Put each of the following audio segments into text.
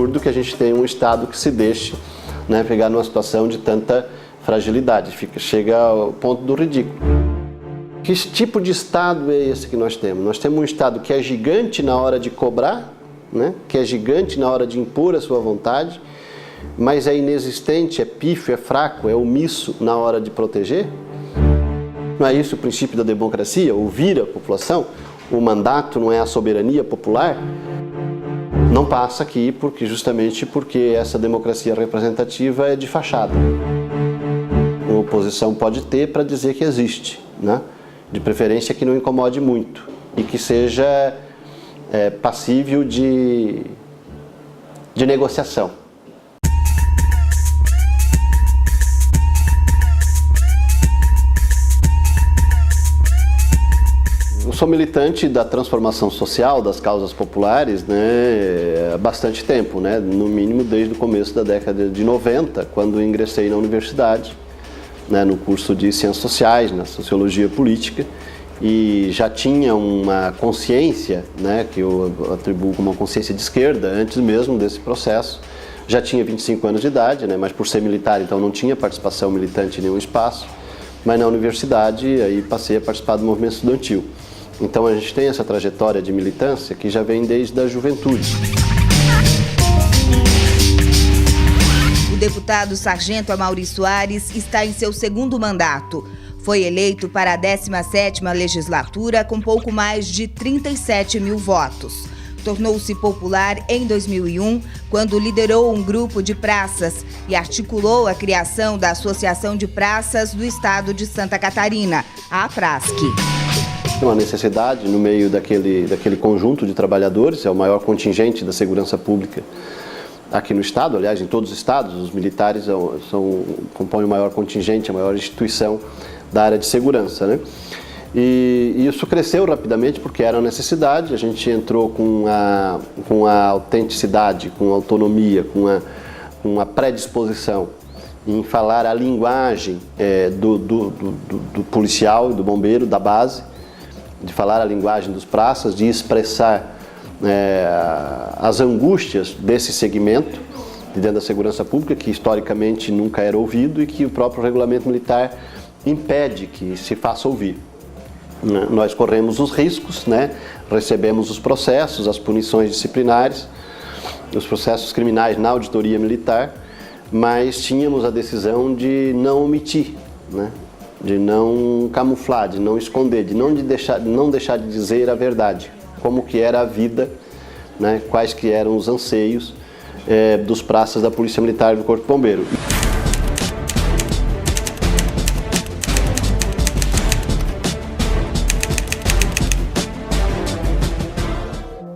absurdo que a gente tenha um Estado que se deixe, né, pegar numa situação de tanta fragilidade, chega ao ponto do ridículo. Que tipo de Estado é esse que nós temos? Nós temos um Estado que é gigante na hora de cobrar, né, que é gigante na hora de impor a sua vontade, mas é inexistente, é pífio, é fraco, é omisso na hora de proteger? Não é isso o princípio da democracia? Ouvir a população? O mandato não é a soberania popular? Não passa aqui justamente porque essa democracia representativa é de fachada. A oposição pode ter para dizer que existe, né? De preferência que não incomode muito e que seja passível de negociação. Eu sou militante da transformação social, das causas populares, né, há bastante tempo, né, no mínimo desde o começo da década de 90, quando ingressei na universidade, né, no curso de Ciências Sociais, na Sociologia Política, e já tinha uma consciência, né, que eu atribuo como uma consciência de esquerda, antes mesmo desse processo. Já tinha 25 anos de idade, né, mas por ser militar, então não tinha participação militante em nenhum espaço, mas na universidade aí passei a participar do movimento estudantil. Então a gente tem essa trajetória de militância que já vem desde a juventude. O deputado Sargento Amaury Soares está em seu segundo mandato. Foi eleito para a 17ª legislatura com pouco mais de 37 mil votos. Tornou-se popular em 2001, quando liderou um grupo de praças e articulou a criação da Associação de Praças do Estado de Santa Catarina, a APRASC. Uma necessidade no meio daquele conjunto de trabalhadores, é o maior contingente da segurança pública aqui no Estado, aliás, em todos os estados, os militares compõem o maior contingente, a maior instituição da área de segurança, né? E isso cresceu rapidamente porque era uma necessidade, a gente entrou com a autenticidade, com a autonomia, com a predisposição em falar a linguagem do policial, do bombeiro, da base, de falar a linguagem dos praças, de expressar as angústias desse segmento de dentro da segurança pública, que historicamente nunca era ouvido e que o próprio regulamento militar impede que se faça ouvir. Nós corremos os riscos, né? Recebemos os processos, as punições disciplinares, os processos criminais na auditoria militar, mas tínhamos a decisão de não omitir, né? De não camuflar, de não esconder, de não deixar de dizer a verdade, como que era a vida, né? Quais que eram os anseios dos praças da Polícia Militar e do Corpo de Bombeiro.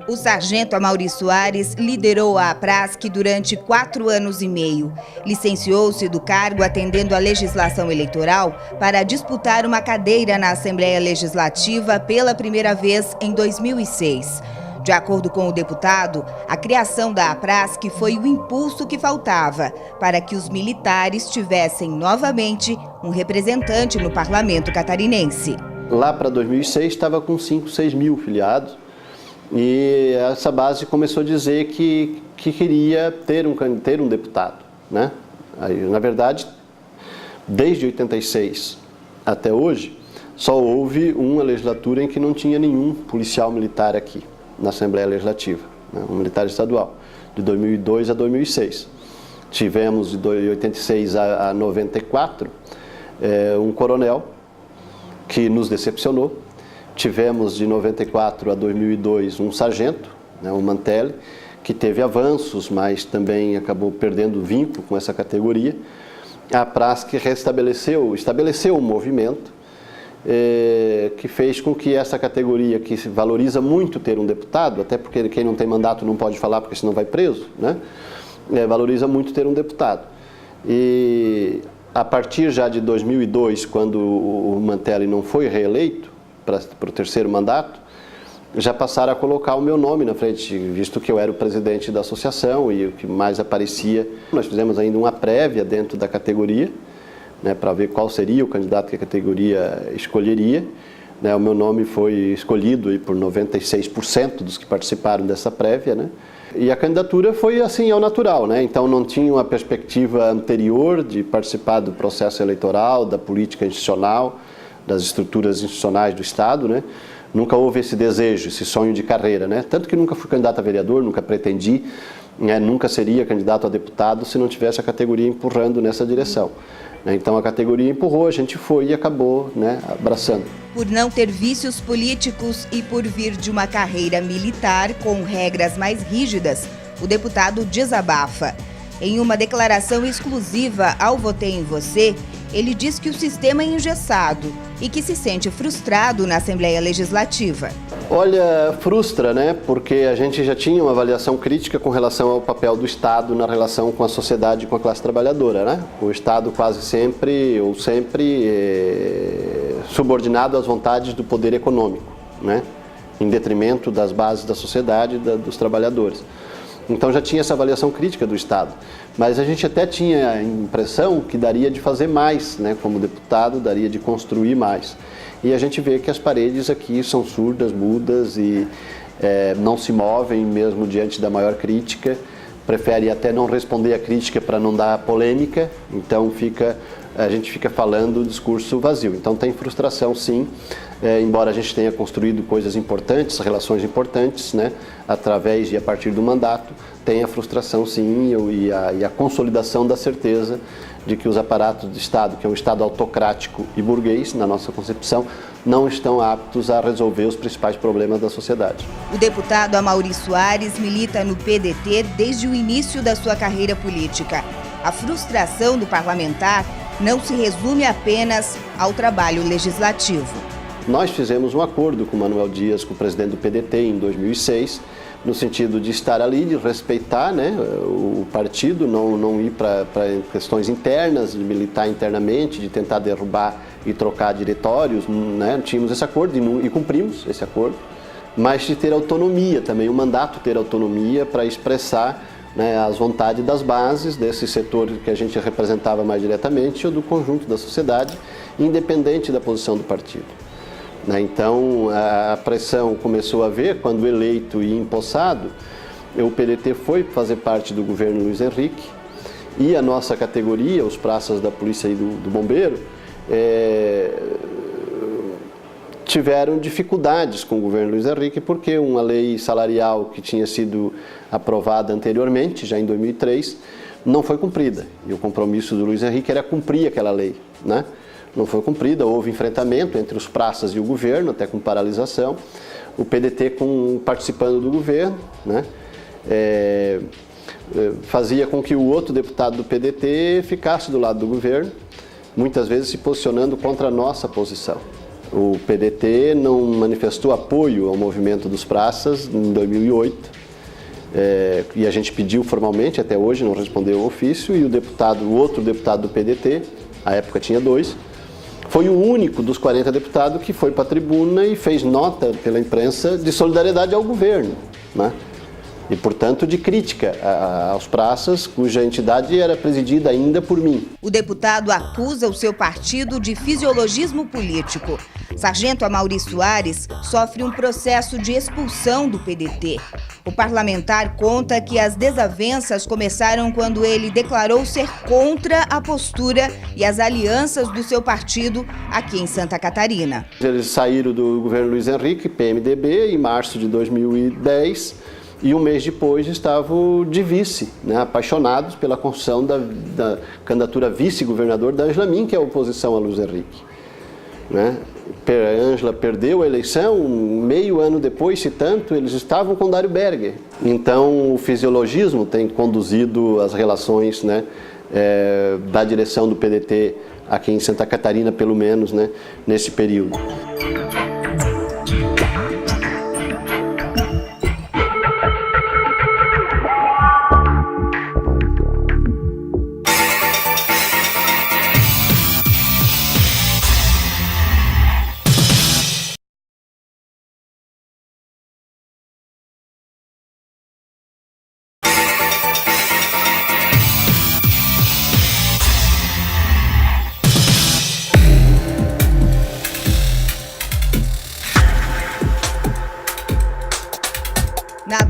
O sargento Amaury Soares liderou a APRASC durante 4 anos e meio. Licenciou-se do cargo atendendo à legislação eleitoral para disputar uma cadeira na Assembleia Legislativa pela primeira vez em 2006. De acordo com o deputado, a criação da APRASC foi o impulso que faltava para que os militares tivessem novamente um representante no parlamento catarinense. Lá para 2006 estava com 5, 6 mil filiados. E essa base começou a dizer que queria ter um deputado, né? Aí, na verdade, desde 86 até hoje, só houve uma legislatura em que não tinha nenhum policial militar aqui na Assembleia Legislativa, né? Um militar estadual, de 2002 a 2006. Tivemos de 86 a 94 um coronel que nos decepcionou. Tivemos de 94 a 2002 um sargento, né, o Mantelli, que teve avanços, mas também acabou perdendo o vínculo com essa categoria. A APRASC estabeleceu um movimento que fez com que essa categoria, que valoriza muito ter um deputado, até porque quem não tem mandato não pode falar porque senão vai preso, né, valoriza muito ter um deputado. E a partir já de 2002, quando o Mantelli não foi reeleito, para o terceiro mandato, já passaram a colocar o meu nome na frente, visto que eu era o presidente da associação e o que mais aparecia. Nós fizemos ainda uma prévia dentro da categoria, né, para ver qual seria o candidato que a categoria escolheria. Né, o meu nome foi escolhido aí por 96% dos que participaram dessa prévia, né? E a candidatura foi assim ao natural, né? Então não tinha uma perspectiva anterior de participar do processo eleitoral, da política institucional, das estruturas institucionais do Estado, né? Nunca houve esse desejo, esse sonho de carreira, né? Tanto que nunca fui candidato a vereador, nunca pretendi, né? Nunca seria candidato a deputado se não tivesse a categoria empurrando nessa direção. Então a categoria empurrou, a gente foi e acabou, né, abraçando. Por não ter vícios políticos e por vir de uma carreira militar com regras mais rígidas, o deputado desabafa. Em uma declaração exclusiva ao Votei em Você, ele diz que o sistema é engessado e que se sente frustrado na Assembleia Legislativa. Olha, frustra, né? Porque a gente já tinha uma avaliação crítica com relação ao papel do Estado na relação com a sociedade e com a classe trabalhadora, né? O Estado quase sempre ou sempre subordinado às vontades do poder econômico, né? Em detrimento das bases da sociedade e dos trabalhadores. Então já tinha essa avaliação crítica do Estado, mas a gente até tinha a impressão que daria de fazer mais, né? Como deputado, daria de construir mais. E a gente vê que as paredes aqui são surdas, mudas e não se movem mesmo diante da maior crítica, prefere até não responder a crítica para não dar polêmica, então a gente fica falando o discurso vazio. Então tem frustração sim, embora a gente tenha construído coisas importantes, relações importantes, né, através e a partir do mandato, tem a frustração sim e a consolidação da certeza de que os aparatos do Estado, que é um Estado autocrático e burguês, na nossa concepção, não estão aptos a resolver os principais problemas da sociedade. O deputado Amaury Soares milita no PDT desde o início da sua carreira política. A frustração do parlamentar não se resume apenas ao trabalho legislativo. Nós fizemos um acordo com o Manuel Dias, com o presidente do PDT, em 2006, no sentido de estar ali, de respeitar, né, o partido, não ir para questões internas, de militar internamente, de tentar derrubar e trocar diretórios, né? Tínhamos esse acordo e cumprimos esse acordo, mas de ter autonomia também, o mandato ter autonomia para expressar, né, as vontades das bases desse setor que a gente representava mais diretamente ou do conjunto da sociedade, independente da posição do partido. Então a pressão começou a ver quando eleito e empossado, o PDT foi fazer parte do governo Luiz Henrique e a nossa categoria, os praças da polícia e do bombeiro, tiveram dificuldades com o governo Luiz Henrique porque uma lei salarial que tinha sido aprovada anteriormente, já em 2003, não foi cumprida. E o compromisso do Luiz Henrique era cumprir aquela lei, né? Não foi cumprida, houve enfrentamento entre os praças e o governo, até com paralisação. O PDT participando do governo, né? Fazia com que o outro deputado do PDT ficasse do lado do governo, muitas vezes se posicionando contra a nossa posição. O PDT não manifestou apoio ao movimento dos praças em 2008, e a gente pediu formalmente, até hoje não respondeu ao ofício, e o outro deputado do PDT, à época tinha 2, foi o único dos 40 deputados que foi para a tribuna e fez nota pela imprensa de solidariedade ao governo, né? E, portanto, de crítica aos praças, cuja entidade era presidida ainda por mim. O deputado acusa o seu partido de fisiologismo político. Sargento Amaury Soares sofre um processo de expulsão do PDT. O parlamentar conta que as desavenças começaram quando ele declarou ser contra a postura e as alianças do seu partido aqui em Santa Catarina. Eles saíram do governo Luiz Henrique, PMDB, em março de 2010, e um mês depois estavam de vice, né, apaixonados pela construção da candidatura vice-governador da Ângela Min, que é a oposição a Luiz Henrique, né? A Ângela perdeu a eleição, meio ano depois, se tanto, eles estavam com Dário Berger. Então o fisiologismo tem conduzido as relações, né, da direção do PDT aqui em Santa Catarina, pelo menos, né, nesse período.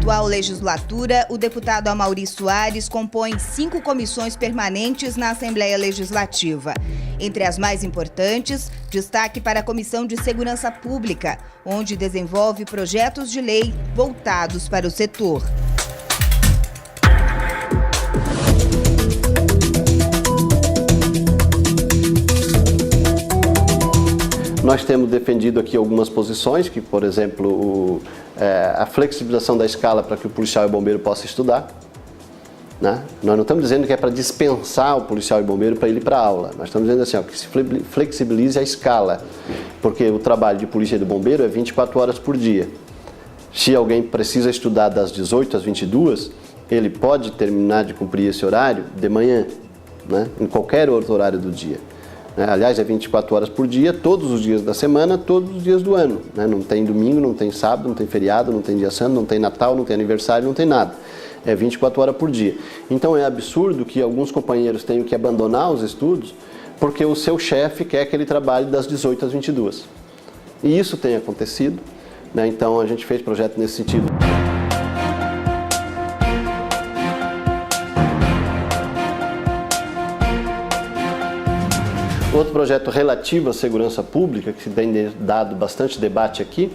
atual legislatura, o deputado Amaury Soares compõe 5 comissões permanentes na Assembleia Legislativa. Entre as mais importantes, destaque para a Comissão de Segurança Pública, onde desenvolve projetos de lei voltados para o setor. Nós temos defendido aqui algumas posições, que, por exemplo, a flexibilização da escala para que o policial e o bombeiro possam estudar. Né? Nós não estamos dizendo que é para dispensar o policial e o bombeiro para ir para a aula. Nós estamos dizendo assim, ó, que se flexibilize a escala, porque o trabalho de polícia e do bombeiro é 24 horas por dia. Se alguém precisa estudar das 18 às 22, ele pode terminar de cumprir esse horário de manhã, né? Em qualquer outro horário do dia. Aliás, é 24 horas por dia, todos os dias da semana, todos os dias do ano. Não tem domingo, não tem sábado, não tem feriado, não tem dia santo, não tem Natal, não tem aniversário, não tem nada. É 24 horas por dia. Então é absurdo que alguns companheiros tenham que abandonar os estudos porque o seu chefe quer que ele trabalhe das 18 às 22. E isso tem acontecido, né? Então a gente fez projeto nesse sentido. Outro projeto relativo à segurança pública, que tem dado bastante debate aqui,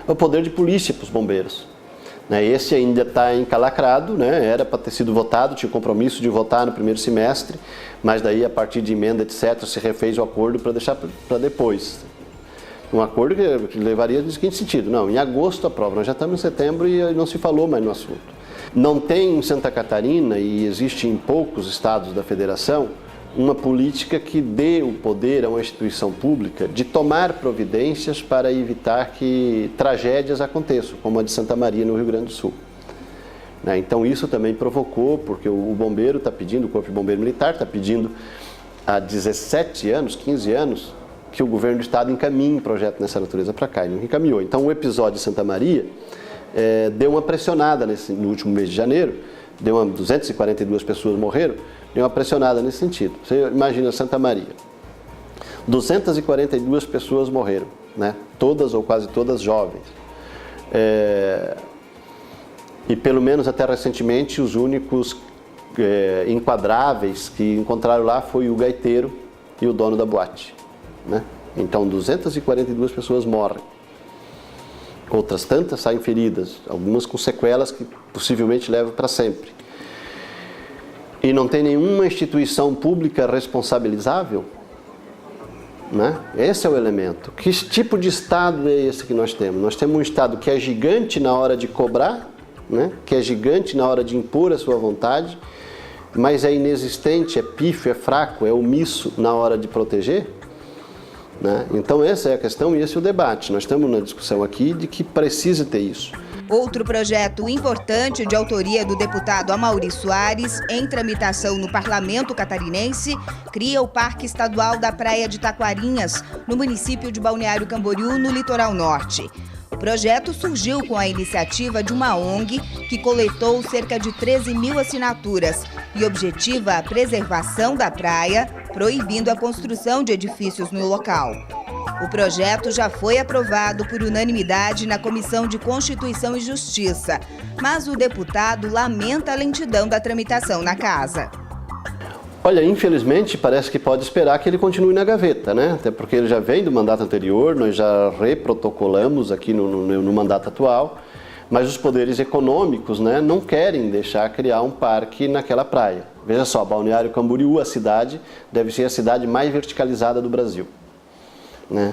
é o poder de polícia para os bombeiros. Esse ainda está encalacrado, né? Era para ter sido votado, tinha compromisso de votar no primeiro semestre, mas daí a partir de emenda, etc., se refez o acordo para deixar para depois. Um acordo que levaria no seguinte sentido, não, em agosto aprova, nós já estamos em setembro e não se falou mais no assunto. Não tem em Santa Catarina, e existe em poucos estados da federação, uma política que dê o poder a uma instituição pública de tomar providências para evitar que tragédias aconteçam, como a de Santa Maria, no Rio Grande do Sul. Então isso também provocou, porque o bombeiro está pedindo, o Corpo de Bombeiro Militar está pedindo há 17 anos, 15 anos, que o governo do estado encaminhe um projeto nessa natureza para cá, e não encaminhou. Então o episódio de Santa Maria deu uma pressionada no último mês de janeiro, 242 pessoas morreram, deu uma pressionada nesse sentido. Você imagina Santa Maria, 242 pessoas morreram, né? Todas ou quase todas jovens. E pelo menos até recentemente os únicos enquadráveis que encontraram lá foi o gaiteiro e o dono da boate, né? Então 242 pessoas morrem. Outras tantas saem feridas, algumas com sequelas que possivelmente levam para sempre. E não tem nenhuma instituição pública responsabilizável, né? Esse é o elemento. Que tipo de Estado é esse que nós temos? Nós temos um Estado que é gigante na hora de cobrar, né? Que é gigante na hora de impor a sua vontade, mas é inexistente, é pífio, é fraco, é omisso na hora de proteger, né? Então essa é a questão e esse é o debate. Nós estamos na discussão aqui de que precisa ter isso. Outro projeto importante de autoria do deputado Amaury Soares, em tramitação no Parlamento catarinense, cria o Parque Estadual da Praia de Taquarinhas, no município de Balneário Camboriú, no litoral norte. O projeto surgiu com a iniciativa de uma ONG que coletou cerca de 13 mil assinaturas e objetiva a preservação da praia, proibindo a construção de edifícios no local. O projeto já foi aprovado por unanimidade na Comissão de Constituição e Justiça, mas o deputado lamenta a lentidão da tramitação na casa. Olha, infelizmente parece que pode esperar que ele continue na gaveta, né? Até porque ele já vem do mandato anterior, nós já reprotocolamos aqui no mandato atual, mas os poderes econômicos, né, não querem deixar criar um parque naquela praia. Veja só, Balneário Camboriú, a cidade, deve ser a cidade mais verticalizada do Brasil, né?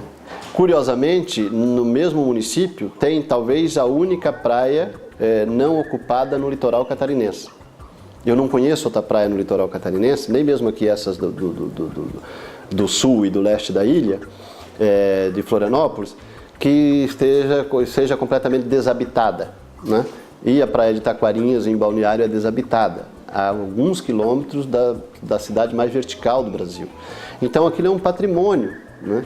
Curiosamente, no mesmo município tem talvez a única praia não ocupada no litoral catarinense. Eu não conheço outra praia no litoral catarinense, nem mesmo aqui essas do sul e do leste da ilha, de Florianópolis, que seja completamente desabitada, né? E a praia de Taquarinhas, em Balneário, é desabitada, a alguns quilômetros da cidade mais vertical do Brasil. Então aquilo é um patrimônio, né?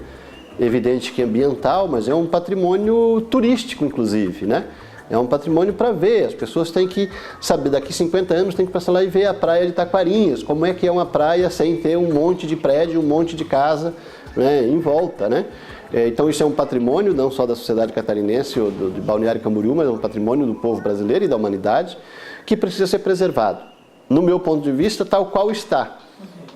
Evidente que ambiental, mas é um patrimônio turístico, inclusive, né? É um patrimônio para ver, as pessoas têm que saber, daqui 50 anos tem que passar lá e ver a praia de Taquarinhas, como é que é uma praia sem ter um monte de prédio, um monte de casa, né, em volta, né? Então isso é um patrimônio não só da sociedade catarinense ou de Balneário Camboriú, mas é um patrimônio do povo brasileiro e da humanidade que precisa ser preservado. No meu ponto de vista, tal qual está.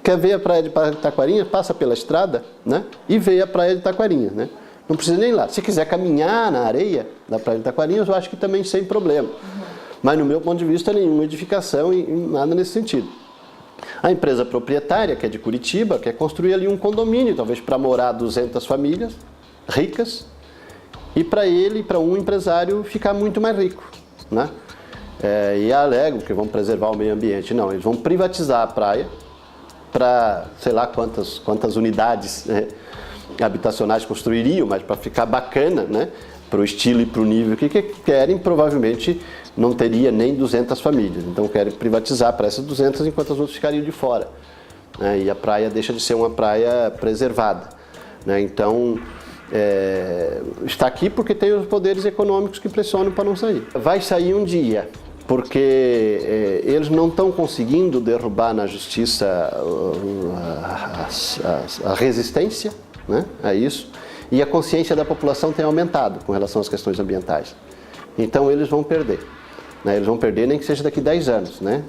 Quer ver a praia de Taquarinha? Passa pela estrada, né? E vê a praia de Taquarinha, né? Não precisa nem ir lá. Se quiser caminhar na areia da praia de Taquarinha, eu acho que também sem problema. Mas no meu ponto de vista, nenhuma edificação e nada nesse sentido. A empresa proprietária, que é de Curitiba, quer construir ali um condomínio, talvez para morar 200 famílias ricas, e para ele, para um empresário, ficar muito mais rico, né? E alegam que vão preservar o meio ambiente. Não, eles vão privatizar a praia para, sei lá quantas unidades, né, habitacionais construiriam, mas para ficar bacana, né, para o estilo e para o nível que querem, provavelmente não teria nem 200 famílias. Então querem privatizar para essas 200, enquanto as outras ficariam de fora, né, e a praia deixa de ser uma praia preservada, né. Então está aqui porque tem os poderes econômicos que pressionam para não sair. Vai sair um dia, porque eles não estão conseguindo derrubar na justiça a resistência, né, a isso, e a consciência da população tem aumentado com relação às questões ambientais. Então eles vão perder, né, eles vão perder nem que seja daqui 10 anos, né,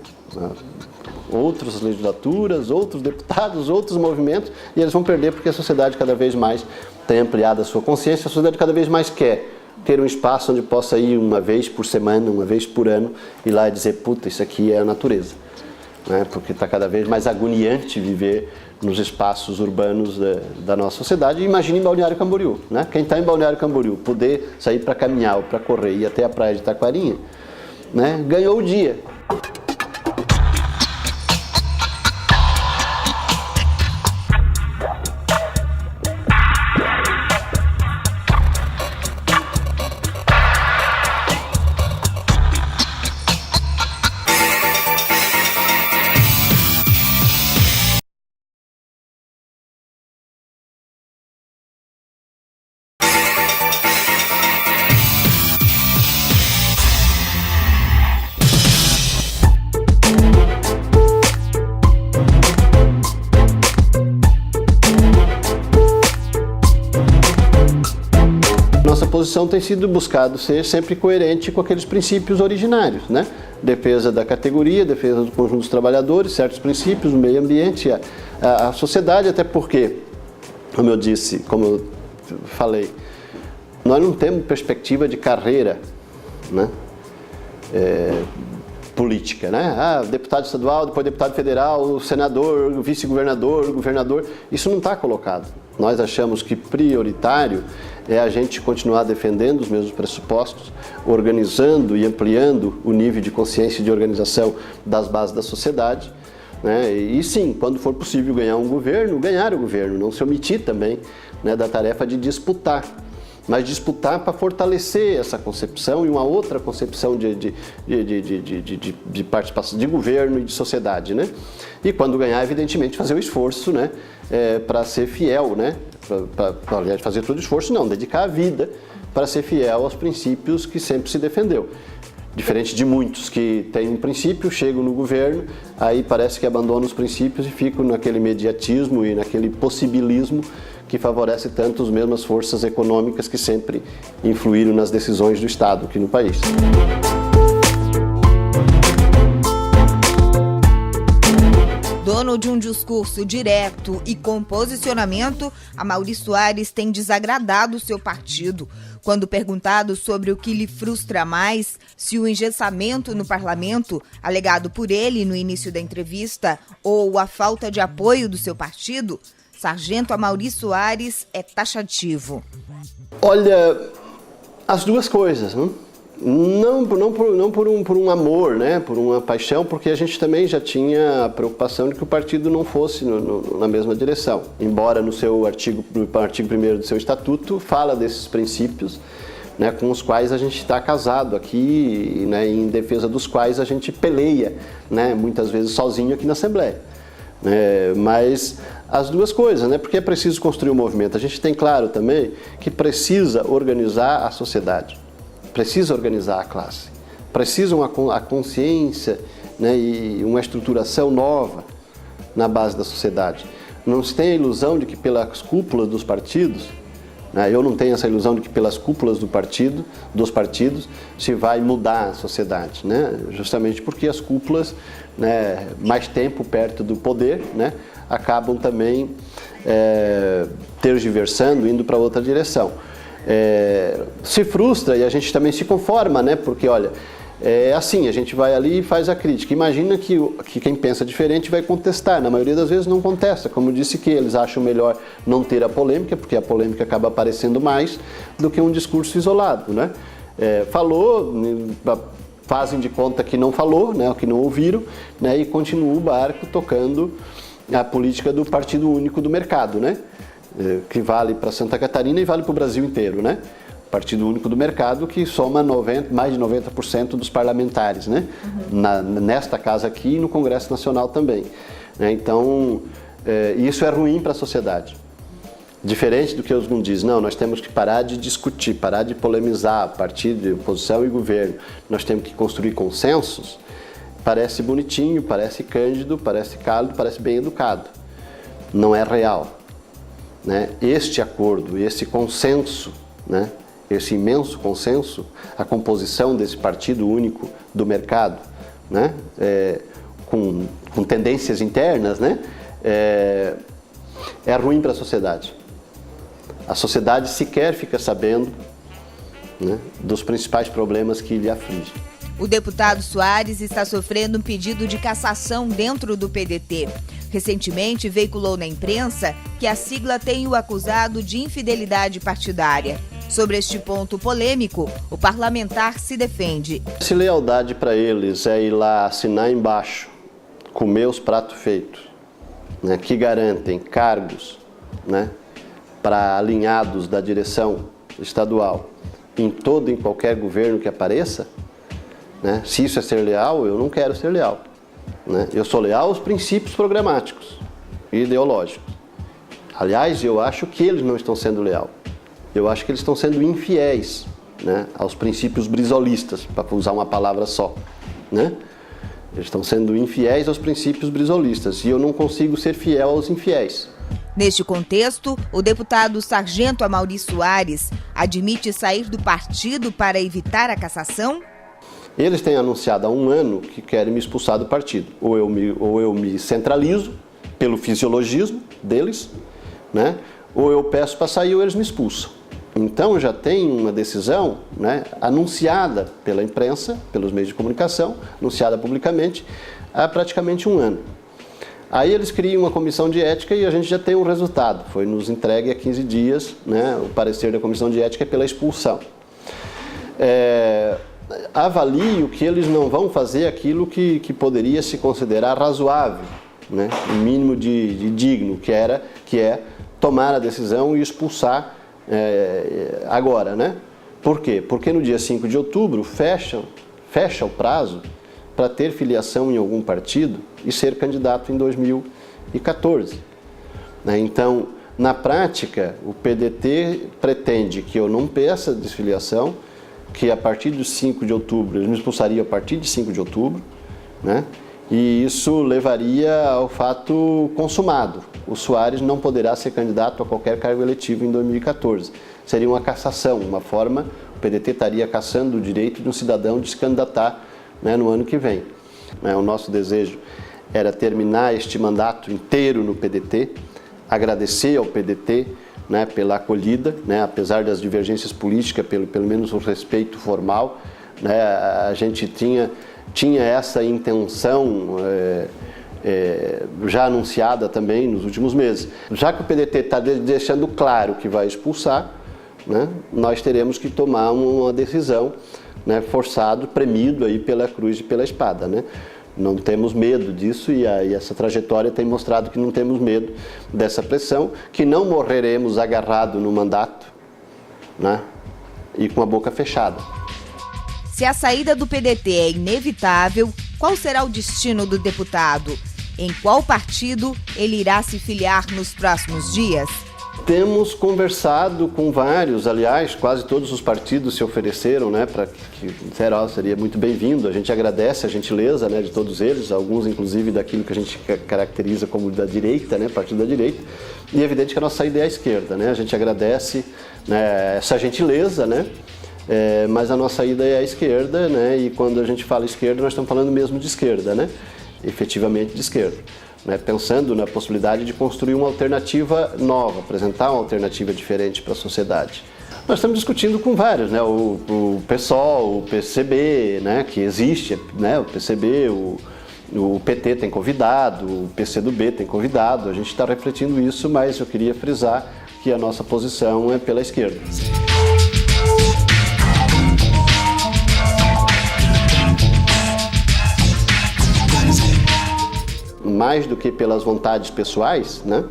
outras legislaturas, outros deputados, outros movimentos, e eles vão perder porque a sociedade cada vez mais tem ampliado a sua consciência, a sociedade cada vez mais quer ter um espaço onde possa ir uma vez por semana, uma vez por ano, ir lá e dizer, puta, isso aqui é a natureza, né? Porque está cada vez mais agoniante viver nos espaços urbanos da nossa sociedade. Imagine em Balneário Camboriú, né? Quem está em Balneário Camboriú, poder sair para caminhar ou para correr e ir até a praia de Taquarinha, né? Ganhou o dia. Nossa posição tem sido buscado ser sempre coerente com aqueles princípios originários, né? Defesa da categoria, defesa do conjunto dos trabalhadores, certos princípios, o meio ambiente, a sociedade, até porque, como eu disse, como eu falei, nós não temos perspectiva de carreira, né, política, né? Deputado estadual, depois deputado federal, senador, vice-governador, governador, isso não está colocado. Nós achamos que prioritário é a gente continuar defendendo os mesmos pressupostos, organizando e ampliando o nível de consciência e de organização das bases da sociedade, né? E sim, quando for possível ganhar um governo, ganhar o governo, não se omitir também, né, da tarefa de disputar, mas disputar para fortalecer essa concepção e uma outra concepção de participação de governo e de sociedade, né? E quando ganhar, evidentemente, fazer o esforço, né, para ser fiel, né? Aliás, fazer todo o esforço, não, dedicar a vida para ser fiel aos princípios que sempre se defendeu. Diferente de muitos que têm um princípio, chegam no governo, aí parece que abandonam os princípios e ficam naquele mediatismo e naquele possibilismo que favorece tanto as mesmas forças econômicas que sempre influíram nas decisões do Estado aqui no país. Dono de um discurso direto e com posicionamento, Amaury Soares tem desagradado seu partido. Quando perguntado sobre o que lhe frustra mais, se o engessamento no parlamento, alegado por ele no início da entrevista, ou a falta de apoio do seu partido, Sargento Amaury Soares é taxativo. Olha, as duas coisas, né? Não por um amor, né? Por uma paixão, porque a gente também já tinha a preocupação de que o partido não fosse na mesma direção. Embora no artigo 1º do seu estatuto fala desses princípios, né, com os quais a gente está casado aqui, né, em defesa dos quais a gente peleia, né, muitas vezes sozinho aqui na Assembleia. Mas as duas coisas, né, porque é preciso construir um movimento. A gente tem claro também que precisa organizar a sociedade. Precisa organizar a classe, precisa a consciência, né, e uma estruturação nova na base da sociedade. Não se tem a ilusão de que pelas cúpulas dos partidos, né? Eu não tenho essa ilusão de que pelas cúpulas dos partidos, se vai mudar a sociedade, né? Justamente porque as cúpulas, né, mais tempo perto do poder, né, acabam também tergiversando, indo para outra direção. Se frustra e a gente também se conforma, né? Porque, olha, assim, a gente vai ali e faz a crítica. Imagina que quem pensa diferente vai contestar. Na maioria das vezes não contesta. Como eu disse, que eles acham melhor não ter a polêmica, porque a polêmica acaba aparecendo mais do que um discurso isolado, né? Falou, fazem de conta que não falou, né, que não ouviram, né, e continua o barco tocando a política do partido único do mercado, né? Que vale para Santa Catarina e vale para o Brasil inteiro, né? Partido único do mercado que soma mais de 90% dos parlamentares, né? Nesta casa aqui e no Congresso Nacional também, né? Então, isso é ruim para a sociedade. Diferente do que alguns dizem, não, nós temos que parar de discutir, parar de polemizar, partido de oposição e governo, nós temos que construir consensos. Parece bonitinho, parece cândido, parece cálido, parece bem educado. Não é real, né? Este acordo, esse consenso, né? Esse imenso consenso, a composição desse partido único do mercado, né? Com tendências internas, né? É ruim para a sociedade. A sociedade sequer fica sabendo, né, dos principais problemas que lhe afligem. O deputado Soares está sofrendo um pedido de cassação dentro do PDT. Recentemente, veiculou na imprensa que a sigla tem o acusado de infidelidade partidária. Sobre este ponto polêmico, o parlamentar se defende. Se lealdade para eles é ir lá assinar embaixo, comer os pratos feitos, né, que garantem cargos, né, para alinhados da direção estadual em todo e qualquer governo que apareça, né, se isso é ser leal, eu não quero ser leal, né? Eu sou leal aos princípios programáticos e ideológicos. Aliás, eu acho que eles não estão sendo leal. Eu acho que eles estão sendo infiéis, né, aos princípios brizolistas, para usar uma palavra só, né? Eles estão sendo infiéis aos princípios brizolistas e eu não consigo ser fiel aos infiéis. Neste contexto, o deputado Sargento Amaury Soares admite sair do partido para evitar a cassação? Eles têm anunciado há um ano que querem me expulsar do partido. Ou eu me centralizo pelo fisiologismo deles, né? Ou eu peço para sair ou eles me expulsam. Então já tem uma decisão, né, anunciada pela imprensa, pelos meios de comunicação, anunciada publicamente há praticamente um ano. Aí eles criam uma comissão de ética e a gente já tem um resultado. Foi nos entregue há 15 dias, né, o parecer da comissão de ética é pela expulsão. Avalio que eles não vão fazer aquilo que poderia se considerar razoável, né, o mínimo de digno, que é tomar a decisão e expulsar agora, né? Por quê? Porque no dia 5 de outubro fecha o prazo para ter filiação em algum partido e ser candidato em 2014. Né? Então, na prática, o PDT pretende que eu não peça desfiliação, que a partir de 5 de outubro, eles me expulsariam a partir de 5 de outubro, né? E isso levaria ao fato consumado. O Soares não poderá ser candidato a qualquer cargo eletivo em 2014. Seria uma cassação, uma forma, o PDT estaria cassando o direito de um cidadão de se candidatar, né, no ano que vem. O nosso desejo era terminar este mandato inteiro no PDT, agradecer ao PDT, né, pela acolhida, né, apesar das divergências políticas, pelo menos o respeito formal, né, a gente tinha essa intenção já anunciada também nos últimos meses. Já que o PDT está deixando claro que vai expulsar, né, nós teremos que tomar uma decisão, né, forçado, premido aí pela cruz e pela espada, né? Não temos medo disso e essa trajetória tem mostrado que não temos medo dessa pressão, que não morreremos agarrados no mandato, né, e com a boca fechada. Se a saída do PDT é inevitável, qual será o destino do deputado? Em qual partido ele irá se filiar nos próximos dias? Temos conversado com vários, aliás, quase todos os partidos se ofereceram, né, para que seria muito bem-vindo. A gente agradece a gentileza, né, de todos eles, alguns inclusive daquilo que a gente caracteriza como da direita, né, partido da direita. E é evidente que a nossa saída é à esquerda, né? A gente agradece, essa gentileza, né? Mas a nossa ida é à esquerda, né? E quando a gente fala esquerda, nós estamos falando mesmo de esquerda, né? Efetivamente de esquerda, né? Pensando na possibilidade de construir uma alternativa nova, apresentar uma alternativa diferente para a sociedade. Nós estamos discutindo com vários, né? O PSOL, o PCB, né? Que existe, né? O PCB, o PT tem convidado, o PCdoB tem convidado, a gente está refletindo isso, mas eu queria frisar que a nossa posição é pela esquerda. Mais do que pelas vontades pessoais, né?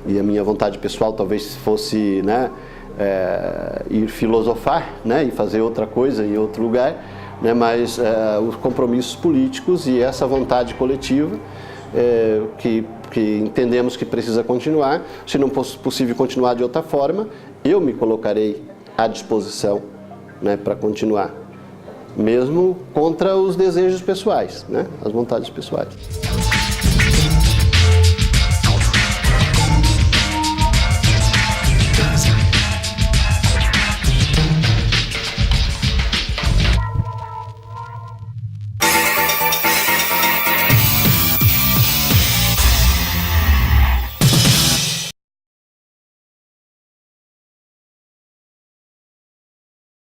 E a minha vontade pessoal talvez fosse, né, ir filosofar, né, e fazer outra coisa em outro lugar, né, mas os compromissos políticos e essa vontade coletiva que entendemos que precisa continuar. Se não fosse possível continuar de outra forma, eu me colocarei à disposição, né, para continuar, mesmo contra os desejos pessoais, né, as vontades pessoais.